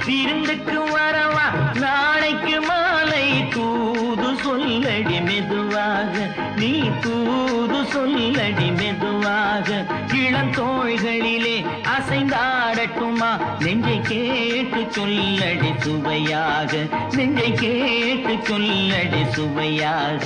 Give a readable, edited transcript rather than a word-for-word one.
விருந்துக்கு வரவா நாளைக்கு மாலை தூது சொல்லடி மெதுவாக நீ தூது சொல்லடி மெதுவாக இளந்தோள்களிலே அசைந்தாடட்டுமா நெஞ்சை கேட்டு சொல்லடி சுவையாக நெஞ்சை கேட்டு சொல்லடி சுவையாக